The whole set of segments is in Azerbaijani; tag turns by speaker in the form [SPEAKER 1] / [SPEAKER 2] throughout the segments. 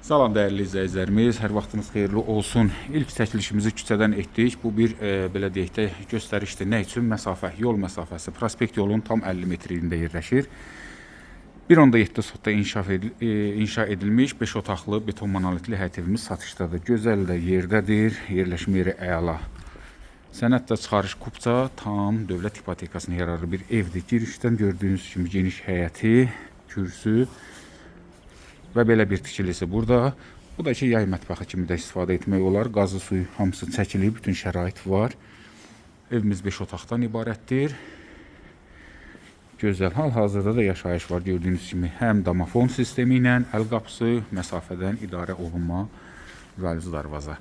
[SPEAKER 1] Salam dəyərli izləyicilərimiz, hər vaxtınız xeyirli olsun. İlk çəkilişimizi küçədən etdik. Bu bir belə deyək də göstərişdir. Nə üçün? Məsafə, yol məsafəsi. Prospekt yolun tam 50 metrliyində yerləşir. 1.7 sotda inşa edilmiş 5 otaqlı beton monolitli həyət evimiz satışdadır. Gözəl də yerdədir, yerləşmə yeri əla. Sənəddə çıxarış kupça tam dövlət hipotekasına yararlı bir evdir. Girişdən gördüyünüz kimi geniş həyəti, kürsü və belə bir tikilisi burada. Bu da ki, yay mətbəxi kimi də istifadə etmək olar. Qazı, suyu hamısı çəkilib, bütün şərait var. Evimiz 5 otaqdan ibarətdir. Gözəl, hal-hazırda da yaşayış var. Gördüyünüz kimi həm domofon sistemi ilə əl qapısı, məsafədən idarə olunma valiz darvaza.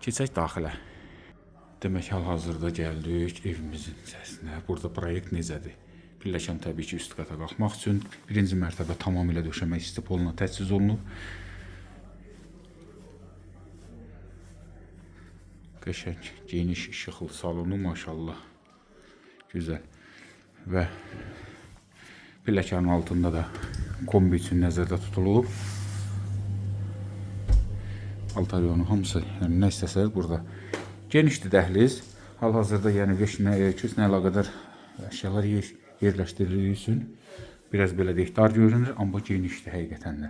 [SPEAKER 1] Keçək daxilə. Demək, hal-hazırda gəldik evimizin içərisinə. Burada proyekt necədir? Pilləkən təbii ki, üst qata qalxmaq üçün birinci mərtəbə tamamilə döşəmə istipolla təchiz olunub. Qəşəng, geniş, işıqlı salonu, maşallah. Güzel. Və pilləkənin altında da kombi üçün nəzərdə tutulub. Altaryonu hamısı, yəni nə istəsəniz burada. Genişdir dəhliz. Hal-hazırda yəni köçnə əlaqədar əşyalar yerləşdirildiyi üçün biraz belə deyək, dar görünür, amma genişdir həqiqətən də.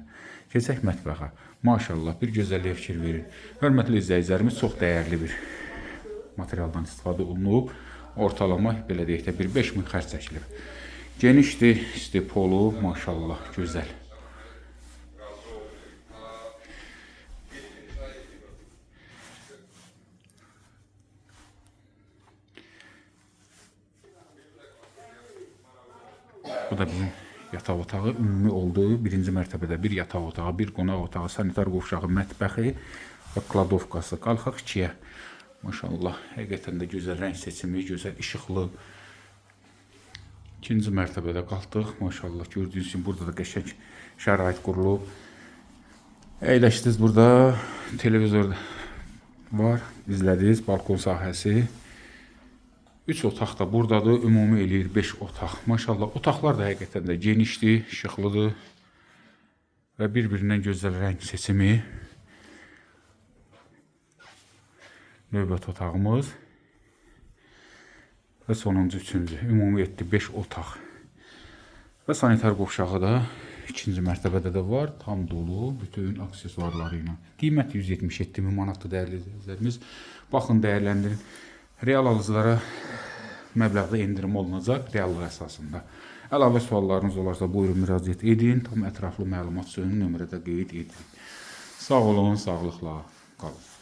[SPEAKER 1] Keçək mətbəxə. Maşallah, bir gözəlliyə fikir verin. Hörmətli izləyicilərimiz, çox dəyərli bir materialdan istifadə olunub. Ortalama belə deyək də bir 5000 xərc çəkilib. Genişdir, istipolu, maşallah, gözəl. Bu da bizim yataq otağı, ümumi olduğu birinci mərtəbədə bir yataq otağı, bir qonaq otağı, sanitar qovşağı, mətbəxi və kladovkası. Qalxaq 2-yə. Maşallah, həqiqətən də gözəl rəng seçimi, gözəl işıqlı. İkinci mərtəbədə qalxdıq. Maşallah, gördüyünüz kimi burada da qəşəng şərait qurulub. Əyləşdiniz burada, televizor var, izlədiniz, balkon sahəsi. 3 otaq da buradadır, ümumi eləyir 5 otaq. Maşallah, otaqlar da həqiqətən də genişdir, işıqlıdır və bir-birindən gözəl rəng seçimi. Növbət otağımız və sonuncu, üçüncü, ümumi etdi 5 otaq. Və sanitar qovşağı da ikinci mərtəbədə də var, tam dolu, bütün aksesuarları ilə. Qiymət 177 min manatdır dəyərli izləyicilərimiz. Baxın, dəyərləndirin. Real alıcılara məbləğdə endirim olunacaq reallıq əsasında. Əlavə suallarınız olarsa buyurun müraciət edin. Tam ətraflı məlumat üçün nömrədə qeyd edin. Sağ olun, sağlıqla qalın.